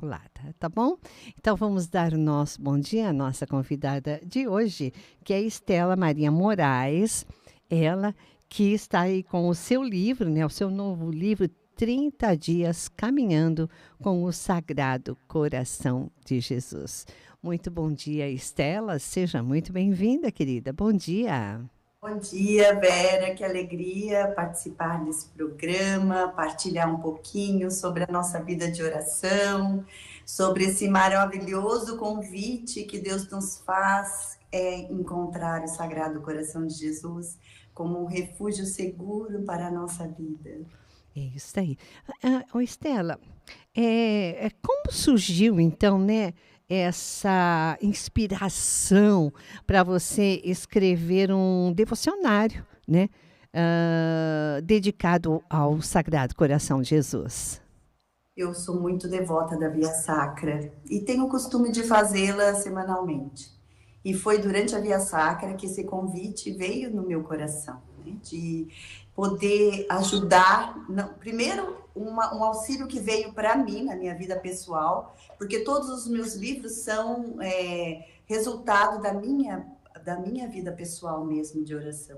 Imaculada, tá bom? Então vamos dar o nosso bom dia à nossa convidada de hoje, que é Estela Maria Moraes, ela que está aí com o seu livro, né, o seu novo livro, 30 Dias Caminhando com o Sagrado Coração de Jesus. Muito bom dia, Estela. Seja muito bem-vinda, querida. Bom dia. Bom dia, Vera, que alegria participar desse programa, partilhar um pouquinho sobre a nossa vida de oração, sobre esse maravilhoso convite que Deus nos faz, encontrar o Sagrado Coração de Jesus como um refúgio seguro para a nossa vida. É isso aí. Estela, como surgiu, então, né, essa inspiração para você escrever um devocionário, né, dedicado ao Sagrado Coração de Jesus? Eu sou muito devota da Via Sacra e tenho o costume de fazê-la semanalmente. E foi durante a Via Sacra que esse convite veio no meu coração, né? De poder ajudar, não, primeiro um auxílio que veio para mim na minha vida pessoal, porque todos os meus livros são resultado da minha vida pessoal mesmo de oração.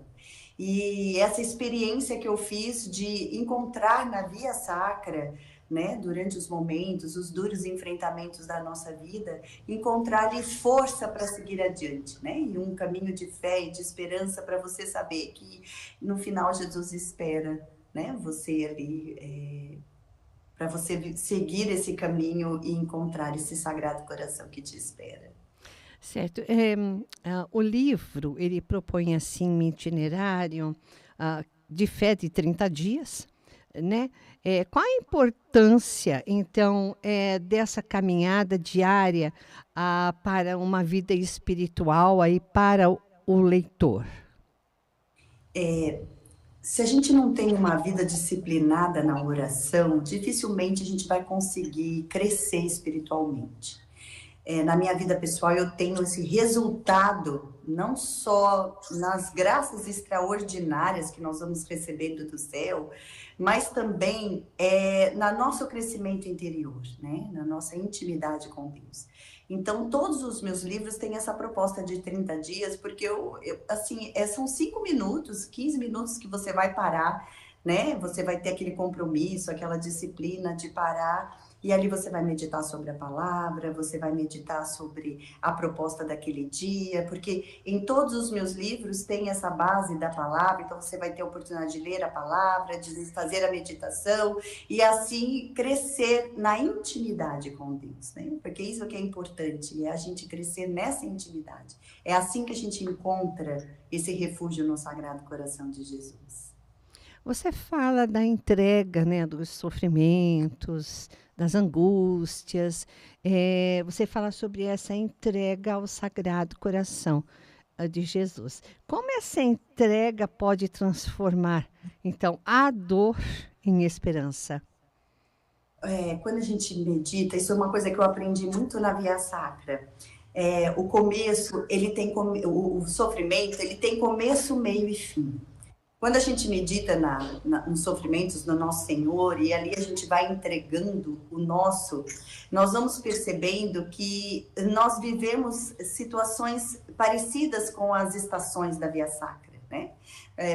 E essa experiência que eu fiz de encontrar na Via Sacra, né, durante os momentos, os duros enfrentamentos da nossa vida, encontrar ali força para seguir adiante, né? E um caminho de fé e de esperança para você saber que no final Jesus espera, né? Você ali, para você seguir esse caminho e encontrar esse Sagrado Coração que te espera. Certo. O livro, ele propõe, assim, um itinerário de fé de 30 dias, né? Qual a importância, então, dessa caminhada diária para uma vida espiritual aí para o leitor? Se a gente não tem uma vida disciplinada na oração, dificilmente a gente vai conseguir crescer espiritualmente. Na minha vida pessoal, eu tenho esse resultado, não só nas graças extraordinárias que nós vamos recebendo do céu, mas também no nosso crescimento interior, né? Na nossa intimidade com Deus. Então, todos os meus livros têm essa proposta de 30 dias, porque assim, são 5 minutos, 15 minutos que você vai parar, né? Você vai ter aquele compromisso, aquela disciplina de parar. E ali você vai meditar sobre a palavra, você vai meditar sobre a proposta daquele dia, porque em todos os meus livros tem essa base da palavra, então você vai ter a oportunidade de ler a palavra, de fazer a meditação e assim crescer na intimidade com Deus, né? Porque isso que é importante, é a gente crescer nessa intimidade. É assim que a gente encontra esse refúgio no Sagrado Coração de Jesus. Você fala da entrega, né, dos sofrimentos, das angústias. Você fala sobre essa entrega ao Sagrado Coração de Jesus. Como essa entrega pode transformar, então, a dor em esperança? Quando a gente medita, isso é uma coisa que eu aprendi muito na Via Sacra. O começo, ele tem o sofrimento, ele tem começo, meio e fim. Quando a gente medita nos sofrimentos do nosso Senhor e ali a gente vai entregando o nosso, nós vamos percebendo que nós vivemos situações parecidas com as estações da Via Sacra, né?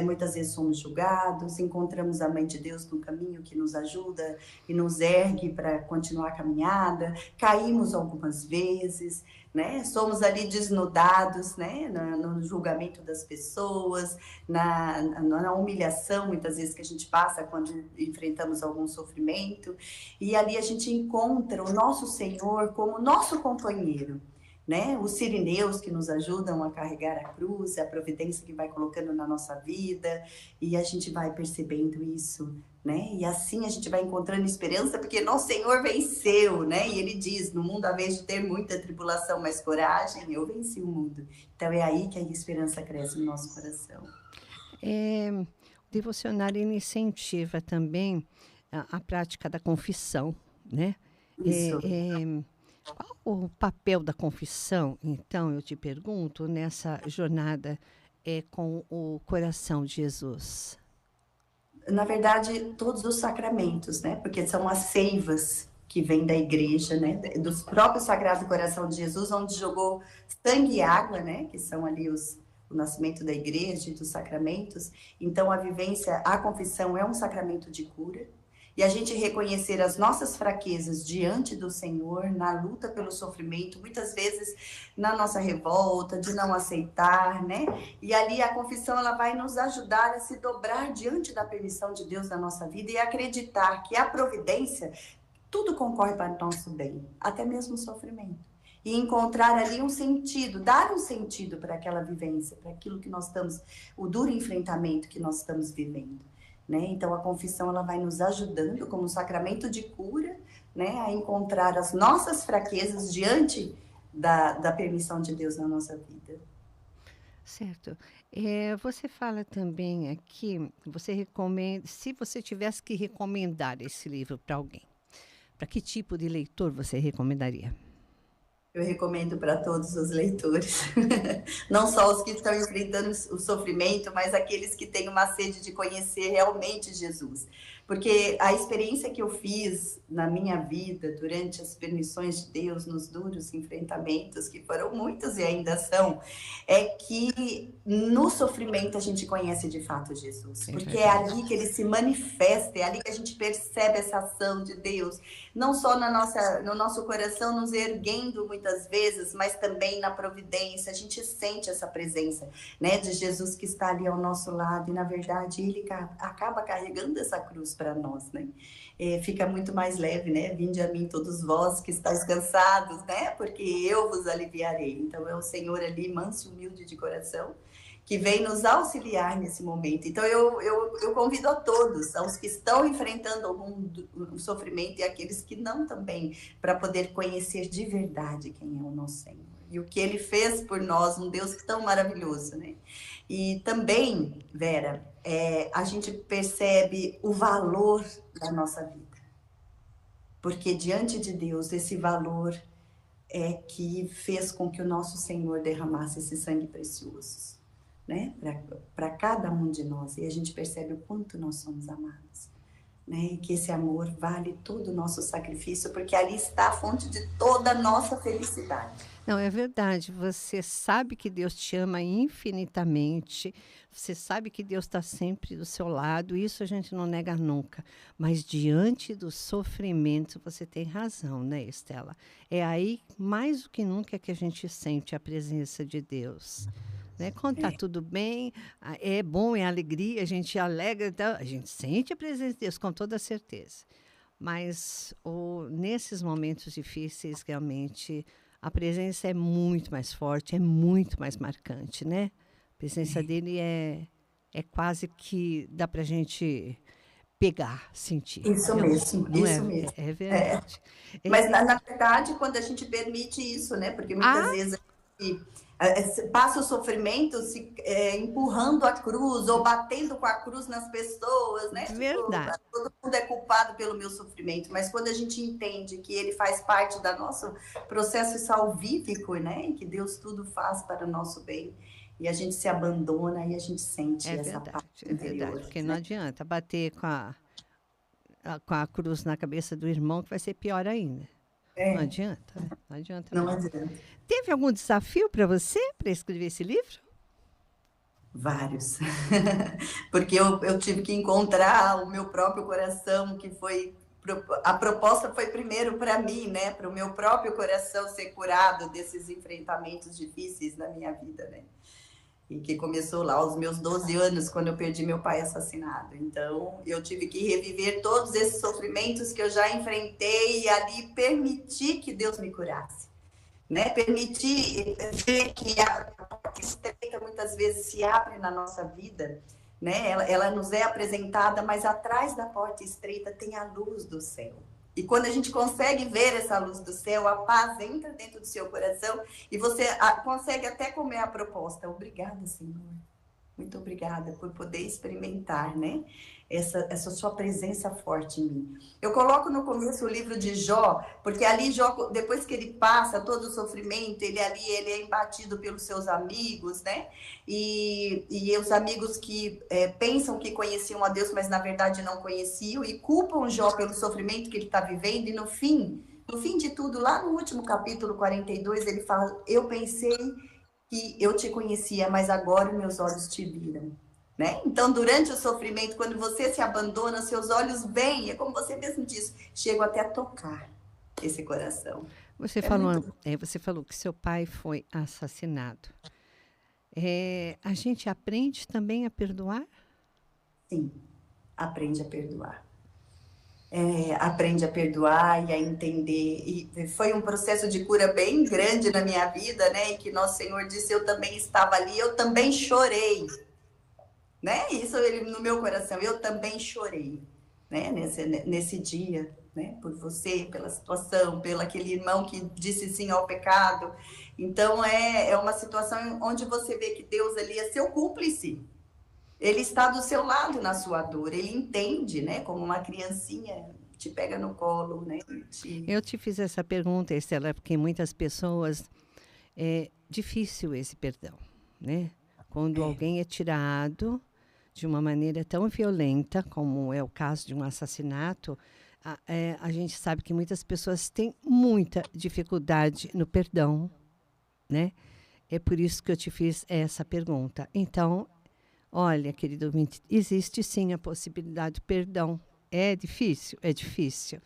Muitas vezes somos julgados, encontramos a mãe de Deus no caminho que nos ajuda e nos ergue para continuar a caminhada, caímos algumas vezes, né? Somos ali desnudados, né? No julgamento das pessoas, na humilhação, muitas vezes, que a gente passa quando enfrentamos algum sofrimento, e ali a gente encontra o nosso Senhor como nosso companheiro, né? Os sirineus que nos ajudam a carregar a cruz, a providência que vai colocando na nossa vida, e a gente vai percebendo isso, né? E assim a gente vai encontrando esperança, porque nosso Senhor venceu, né? E ele diz: no mundo, à vez de ter muita tribulação, mas coragem, eu venci o mundo. Então é aí que a esperança cresce no nosso coração. O devocionário ele incentiva também a prática da confissão, né? É, Isso. é, Qual o papel da confissão, então, eu te pergunto, nessa jornada com o coração de Jesus? Na verdade, todos os sacramentos, né? Porque são as seivas que vem da igreja, né, dos próprios Sagrado Coração de Jesus, onde jogou sangue e água, né, que são ali o nascimento da igreja e dos sacramentos. Então, a confissão é um sacramento de cura. E a gente reconhecer as nossas fraquezas diante do Senhor, na luta pelo sofrimento, muitas vezes na nossa revolta, de não aceitar, né? E ali a confissão, ela vai nos ajudar a se dobrar diante da permissão de Deus na nossa vida e acreditar que a providência, tudo concorre para o nosso bem, até mesmo o sofrimento. E encontrar ali um sentido, dar um sentido para aquela vivência, para aquilo que nós estamos, o duro enfrentamento que nós estamos vivendo. Né? Então, a confissão, ela vai nos ajudando como um sacramento de cura, né, a encontrar as nossas fraquezas diante da permissão de Deus na nossa vida. Certo. Você fala também aqui, você recomenda, se você tivesse que recomendar esse livro para alguém, para que tipo de leitor você recomendaria? Eu recomendo para todos os leitores, não só os que estão enfrentando o sofrimento, mas aqueles que têm uma sede de conhecer realmente Jesus. Porque a experiência que eu fiz na minha vida, durante as permissões de Deus, nos duros enfrentamentos, que foram muitos e ainda são, é que no sofrimento a gente conhece de fato Jesus. Porque é ali que ele se manifesta, é ali que a gente percebe essa ação de Deus, não só no nosso coração nos erguendo muitas vezes, mas também na providência. A gente sente essa presença, né, de Jesus que está ali ao nosso lado, e na verdade ele acaba carregando essa cruz para nós, né? Fica muito mais leve, né? Vinde a mim todos vós que estáis cansados, né? Porque eu vos aliviarei. Então é o Senhor ali, manso e humilde de coração, que vem nos auxiliar nesse momento. Então eu convido a todos, aos que estão enfrentando algum sofrimento e aqueles que não também, para poder conhecer de verdade quem é o nosso Senhor. E o que ele fez por nós, um Deus tão maravilhoso, né? E também, Vera, a gente percebe o valor da nossa vida. Porque diante de Deus, esse valor é que fez com que o nosso Senhor derramasse esse sangue precioso, né? Para cada um de nós. E a gente percebe o quanto nós somos amados, né? E que esse amor vale todo o nosso sacrifício, porque ali está a fonte de toda a nossa felicidade. Não, é verdade. Você sabe que Deus te ama infinitamente. Você sabe que Deus está sempre do seu lado. Isso a gente não nega nunca. Mas diante do sofrimento, você tem razão, né, Estela? É aí, mais do que nunca, que a gente sente a presença de Deus. Né? Quando está tudo bem, é bom, é alegria, a gente alegra, então, a gente sente a presença de Deus com toda certeza. Mas nesses momentos difíceis, realmente, a presença é muito mais forte, é muito mais marcante, né? A presença dele é quase que dá para a gente pegar, sentir. Isso mesmo, isso mesmo. É verdade. Mas, na verdade, quando a gente permite isso, né? Porque muitas vezes a gente passa o sofrimento empurrando a cruz ou batendo com a cruz nas pessoas, né? Verdade. Tipo, todo mundo é culpado pelo meu sofrimento, mas quando a gente entende que ele faz parte do nosso processo salvífico, né? E que Deus tudo faz para o nosso bem, e a gente se abandona e a gente sente essa parte interior. É verdade, porque não adianta bater com a cruz na cabeça do irmão, que vai ser pior ainda. Não adianta, né? Não adianta. Não adianta. Teve algum desafio para você para escrever esse livro? Vários. Porque eu tive que encontrar o meu próprio coração, que foi... A proposta foi primeiro para mim, né? Para o meu próprio coração ser curado desses enfrentamentos difíceis na minha vida, né? E que começou lá aos meus 12 anos, quando eu perdi meu pai assassinado. Então, eu tive que reviver todos esses sofrimentos que eu já enfrentei e ali permitir que Deus me curasse, né? Permitir ver que a porta estreita muitas vezes se abre na nossa vida, né? Ela nos é apresentada, mas atrás da porta estreita tem a luz do céu. E quando a gente consegue ver essa luz do céu, a paz entra dentro do seu coração e você consegue até comer a proposta. Obrigada, Senhor. Muito obrigada por poder experimentar, né? Essa sua presença forte em mim. Eu coloco no começo o livro de Jó, porque ali Jó, depois que ele passa todo o sofrimento, ele é embatido pelos seus amigos, né? E os amigos que pensam que conheciam a Deus, mas na verdade não conheciam, e culpam Jó pelo sofrimento que ele está vivendo, e no fim de tudo, lá no último capítulo 42, ele fala: eu pensei que eu te conhecia, mas agora meus olhos te viram. Né? Então, durante o sofrimento, quando você se abandona, seus olhos vêm, é como você mesmo disse, chegam até a tocar esse coração. Você falou que seu pai foi assassinado. A gente aprende também a perdoar? Sim, aprende a perdoar. Aprende a perdoar e a entender. E foi um processo de cura bem grande na minha vida, né? Em que nosso Senhor disse: eu também estava ali, eu também chorei. Né? Isso no meu coração, eu também chorei, né? Nesse dia, né? Por você, pela situação, pelo aquele irmão que disse sim ao pecado. Então, é uma situação onde você vê que Deus ali é seu cúmplice. Ele está do seu lado na sua dor, ele entende, né? Como uma criancinha te pega no colo, né? Eu te fiz essa pergunta, Estela, porque muitas pessoas é difícil esse perdão, né? Quando alguém é tirado de uma maneira tão violenta, como é o caso de um assassinato, a gente sabe que muitas pessoas têm muita dificuldade no perdão, né? É por isso que eu te fiz essa pergunta. Então, olha, querido ouvinte, existe sim a possibilidade de perdão. É difícil? É difícil.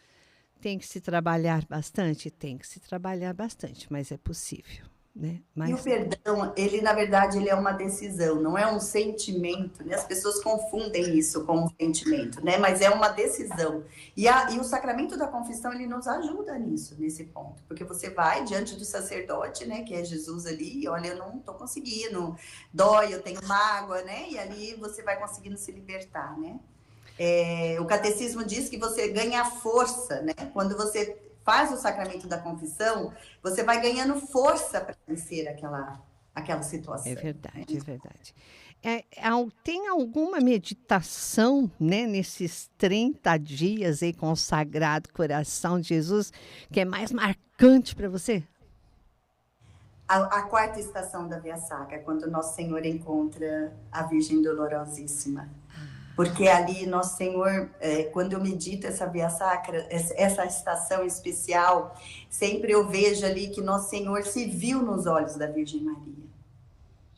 Tem que se trabalhar bastante? Tem que se trabalhar bastante, mas é possível. Né? E o perdão, ele na verdade ele é uma decisão, não é um sentimento, né? As pessoas confundem isso com um sentimento, né? Mas é uma decisão. E o sacramento da confissão, ele nos ajuda nisso, nesse ponto, porque você vai diante do sacerdote, né? Que é Jesus ali, e olha, eu não estou conseguindo, dói, eu tenho mágoa, né? E ali você vai conseguindo se libertar, né? O catecismo diz que você ganha força, né? Quando você faz o sacramento da confissão, você vai ganhando força para vencer aquela situação. É verdade, né? É verdade. Tem alguma meditação, né, nesses 30 dias aí com o Sagrado Coração de Jesus que é mais marcante para você? A quarta estação da Via Sacra, quando Nosso Senhor encontra a Virgem Dolorosíssima. Porque ali, Nosso Senhor, quando eu medito essa Via Sacra, essa estação especial, sempre eu vejo ali que Nosso Senhor se viu nos olhos da Virgem Maria.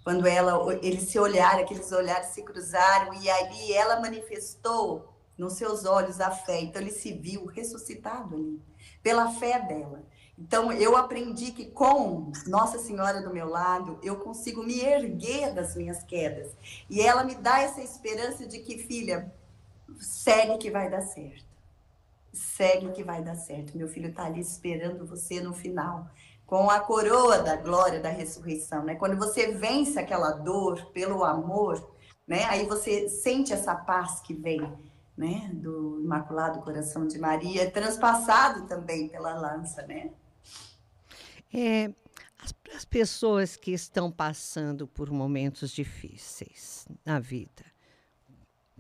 Quando eles se olharam, aqueles olhares se cruzaram, e ali ela manifestou nos seus olhos a fé. Então, ele se viu ressuscitado ali, pela fé dela. Então, eu aprendi que com Nossa Senhora do meu lado, eu consigo me erguer das minhas quedas. E ela me dá essa esperança de que, filha, segue que vai dar certo. Segue que vai dar certo. Meu filho está ali esperando você no final, com a coroa da glória da ressurreição, né? Quando você vence aquela dor pelo amor, né? Aí você sente essa paz que vem, né? Do Imaculado Coração de Maria, transpassado também pela lança, né? As pessoas que estão passando por momentos difíceis na vida,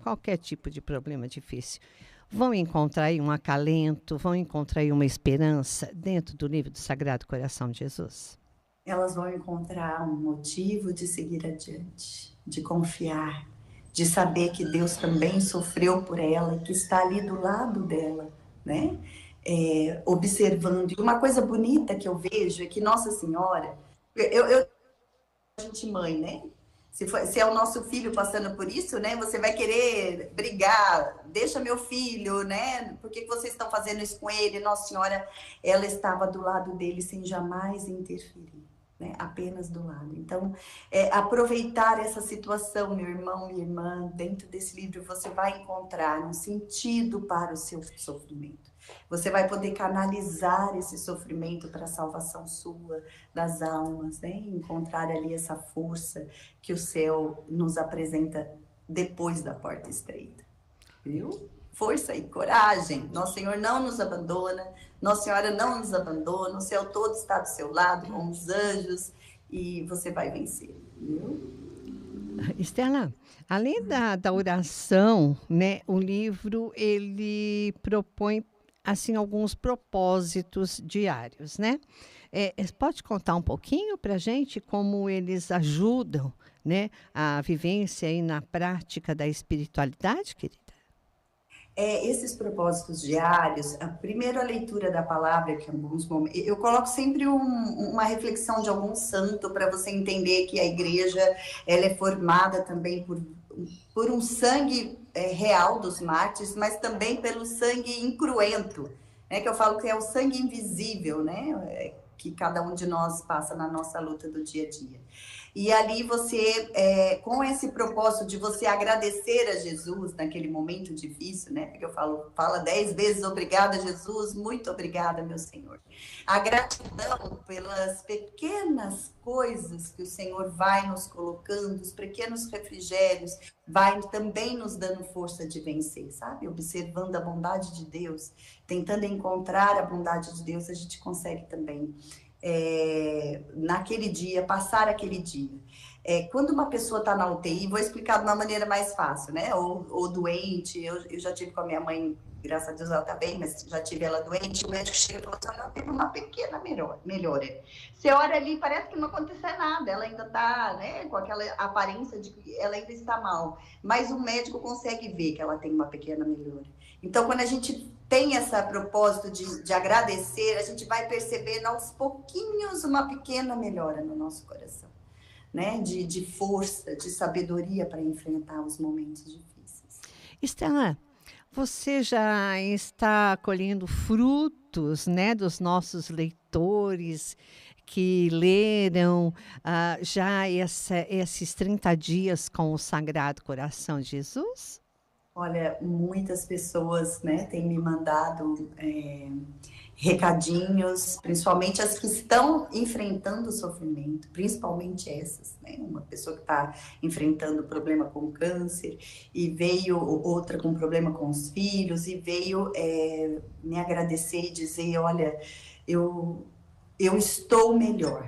qualquer tipo de problema difícil, vão encontrar aí um acalento, vão encontrar aí uma esperança dentro do livro do Sagrado Coração de Jesus? Elas vão encontrar um motivo de seguir adiante, de confiar, de saber que Deus também sofreu por ela, que está ali do lado dela, né? Observando. E uma coisa bonita que eu vejo é que Nossa Senhora, a gente mãe, né? Se é o nosso filho passando por isso, né? Você vai querer brigar, deixa meu filho, né? Por que vocês estão fazendo isso com ele? Nossa Senhora, ela estava do lado dele sem jamais interferir, né? Apenas do lado. Então, aproveitar essa situação, meu irmão, minha irmã, dentro desse livro você vai encontrar um sentido para o seu sofrimento. Você vai poder canalizar esse sofrimento para a salvação sua, das almas, né? Encontrar ali essa força que o céu nos apresenta depois da porta estreita. Viu? Força e coragem. Nosso Senhor não nos abandona, Nossa Senhora não nos abandona, o céu todo está do seu lado, com os anjos, e você vai vencer. Viu? Estela, além da oração, né, o livro ele propõe assim alguns propósitos diários, né? Pode contar um pouquinho para a gente como eles ajudam, né, a vivência e na prática da espiritualidade, querida? Esses propósitos diários, primeiro a leitura da palavra, que em alguns momentos. Eu coloco sempre uma reflexão de algum santo para você entender que a igreja ela é formada também por um sangue real dos mártires, mas também pelo sangue incruento, né? Que eu falo que é o sangue invisível, né? Que cada um de nós passa na nossa luta do dia a dia. E ali você, com esse propósito de você agradecer a Jesus naquele momento difícil, né? Porque eu fala 10 vezes obrigada, Jesus, muito obrigada, meu Senhor. A gratidão pelas pequenas coisas que o Senhor vai nos colocando, os pequenos refrigérios, vai também nos dando força de vencer, sabe? Observando a bondade de Deus, tentando encontrar a bondade de Deus, a gente consegue também naquele dia, passar aquele dia. Quando uma pessoa está na UTI, vou explicar de uma maneira mais fácil, né? Ou doente, eu já tive com a minha mãe, graças a Deus ela está bem, mas já tive ela doente, o médico chega e falou assim, ela teve uma pequena melhora. Você olha ali, parece que não aconteceu nada, ela ainda está, né, com aquela aparência de que ela ainda está mal, mas o médico consegue ver que ela tem uma pequena melhora. Então, quando a gente tem esse propósito de agradecer, a gente vai percebendo aos pouquinhos uma pequena melhora no nosso coração, né? De força, de sabedoria para enfrentar os momentos difíceis. Estela, você já está colhendo frutos, né, dos nossos leitores que leram já esses 30 dias com o Sagrado Coração de Jesus? Olha, muitas pessoas, né, têm me mandado recadinhos, principalmente as que estão enfrentando o sofrimento, principalmente essas, né? Uma pessoa que está enfrentando problema com câncer e veio outra com problema com os filhos e veio me agradecer e dizer, olha, eu estou melhor,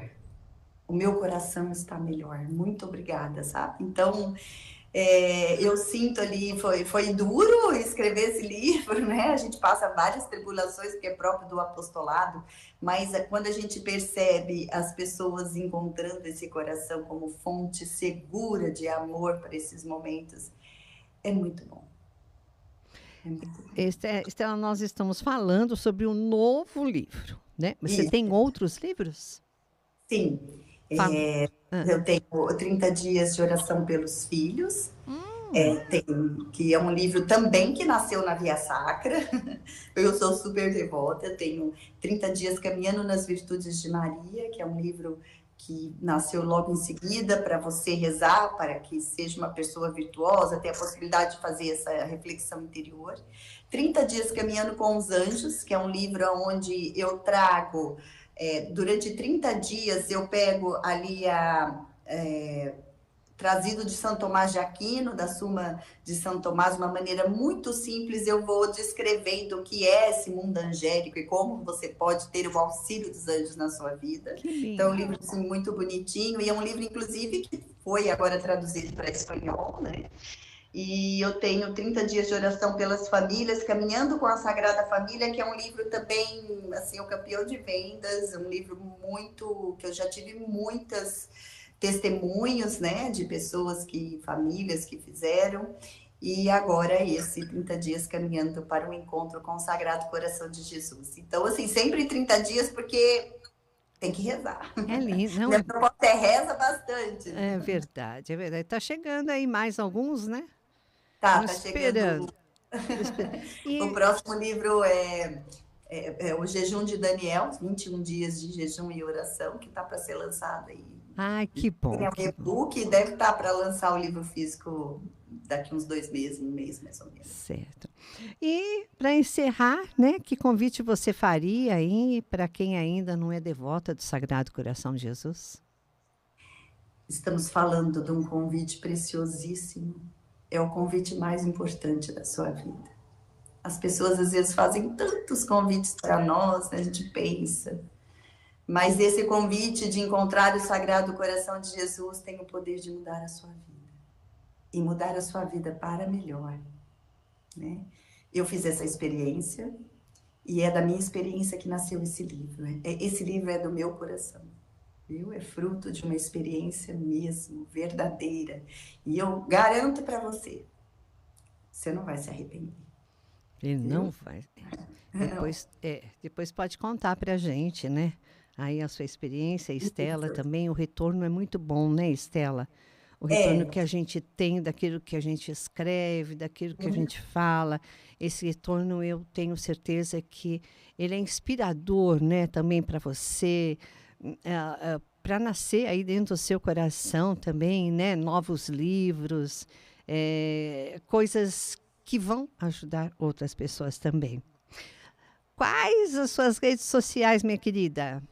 o meu coração está melhor, muito obrigada, sabe? Então eu sinto ali, foi duro escrever esse livro, né? A gente passa várias tribulações, que é próprio do apostolado, mas quando a gente percebe as pessoas encontrando esse coração como fonte segura de amor para esses momentos, é muito bom. É muito bom. Estela, nós estamos falando sobre um novo livro, né? Você Isso. tem outros livros? Sim. Eu tenho 30 dias de oração pelos filhos, que é um livro também que nasceu na Via Sacra. Eu sou super devota, tenho 30 dias caminhando nas virtudes de Maria, que é um livro que nasceu logo em seguida para você rezar, para que seja uma pessoa virtuosa, ter a possibilidade de fazer essa reflexão interior. 30 dias caminhando com os anjos, que é um livro onde eu trago, durante 30 dias eu pego ali trazido de São Tomás de Aquino, da Suma de São Tomás, de uma maneira muito simples, eu vou descrevendo o que é esse mundo angélico e como você pode ter o auxílio dos anjos na sua vida. Então, é um livro assim, muito bonitinho, e é um livro, inclusive, que foi agora traduzido para espanhol, né? E eu tenho 30 dias de oração pelas famílias, Caminhando com a Sagrada Família, que é um livro também, assim, o campeão de vendas, um livro muito, que eu já tive muitas testemunhos, né, de pessoas famílias que fizeram, e agora esse 30 dias caminhando para um encontro com o Sagrado Coração de Jesus. Então, assim, sempre 30 dias, porque tem que rezar. É lindo, não? Minha proposta reza bastante. É verdade, é verdade. Está chegando aí mais alguns, né? Tá chegando. O próximo livro é o Jejum de Daniel, 21 dias de jejum e oração, que está para ser lançado aí. Ai, que bom. Tem um e-book, deve estar para lançar o livro físico daqui uns 2 meses, 1 mês mais ou menos. Certo. E para encerrar, né, que convite você faria aí para quem ainda não é devota do Sagrado Coração de Jesus? Estamos falando de um convite preciosíssimo. É o convite mais importante da sua vida. As pessoas às vezes fazem tantos convites para nós, né? A gente pensa. Mas esse convite de encontrar o Sagrado Coração de Jesus tem o poder de mudar a sua vida. e mudar a sua vida para melhor, né? Eu fiz essa experiência e é da minha experiência que nasceu esse livro. Esse livro é do meu coração, viu? É fruto de uma experiência mesmo, verdadeira. E eu garanto para você, você não vai se arrepender, Ele não viu? vai. Não. Depois pode contar para a gente, né? Aí a sua experiência, Estela, Isso. também, o retorno é muito bom, né, Estela? O retorno É, que a gente tem daquilo que a gente escreve, daquilo que a gente fala, esse retorno eu tenho certeza que ele é inspirador, né, também para você, para nascer aí dentro do seu coração também, né, novos livros, coisas que vão ajudar outras pessoas também. Quais as suas redes sociais, minha querida?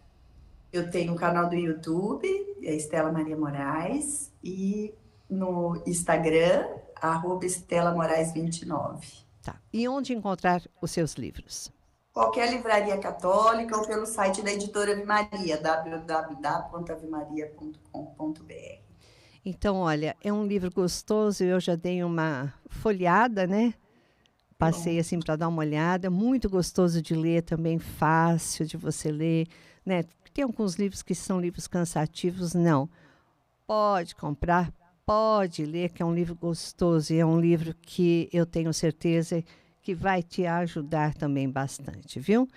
eu tenho um canal do YouTube, é Estela Maria Moraes, e no Instagram, Estela Moraes 29. Tá. E onde encontrar os seus livros? Qualquer livraria católica ou pelo site da editora Ave Maria, www.avemaria.com.br. Então, olha, é um livro gostoso, eu já dei uma folhada, né? Que Passei bom. assim para dar uma olhada, muito gostoso de ler, também fácil de você ler, né? Tem alguns livros que são livros cansativos, não. Pode comprar, pode ler, que é um livro gostoso e é um livro que eu tenho certeza que vai te ajudar também bastante, viu?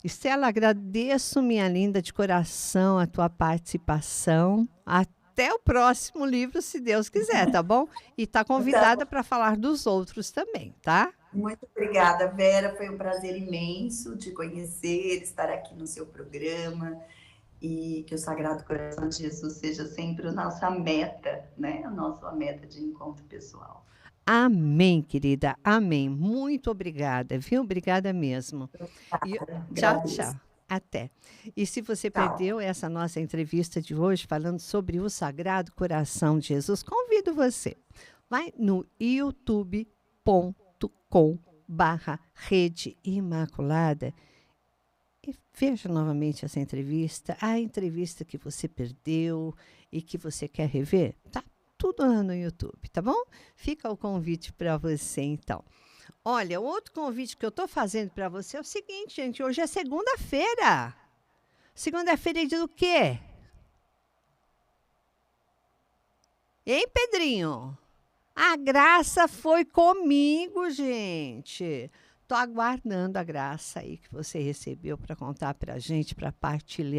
Estela, agradeço, minha linda, de coração, a tua participação. Até o próximo livro, se Deus quiser, tá bom? E tá Então, convidada para falar dos outros também, tá? muito obrigada, Vera. Foi um prazer imenso te conhecer, estar aqui no seu programa e que o Sagrado Coração de Jesus seja sempre a nossa meta, né? A nossa meta de encontro pessoal. Amém, querida. Amém. Muito obrigada, viu? Obrigada mesmo. E tchau, Agradeço. tchau. Até. E se você Tchau. perdeu essa nossa entrevista de hoje falando sobre o Sagrado Coração de Jesus, convido você. Vai no youtube.com/Rede Imaculada e veja novamente essa entrevista, a entrevista que você perdeu e que você quer rever. Tá tudo lá no YouTube, tá bom? Fica o convite para você, então. Olha, outro convite que eu estou fazendo para você é o seguinte, gente. Hoje é segunda-feira. Segunda-feira é dia do quê? Hein, Pedrinho? A graça foi comigo, gente. Tô aguardando a graça aí que você recebeu para contar para a gente, para partilhar.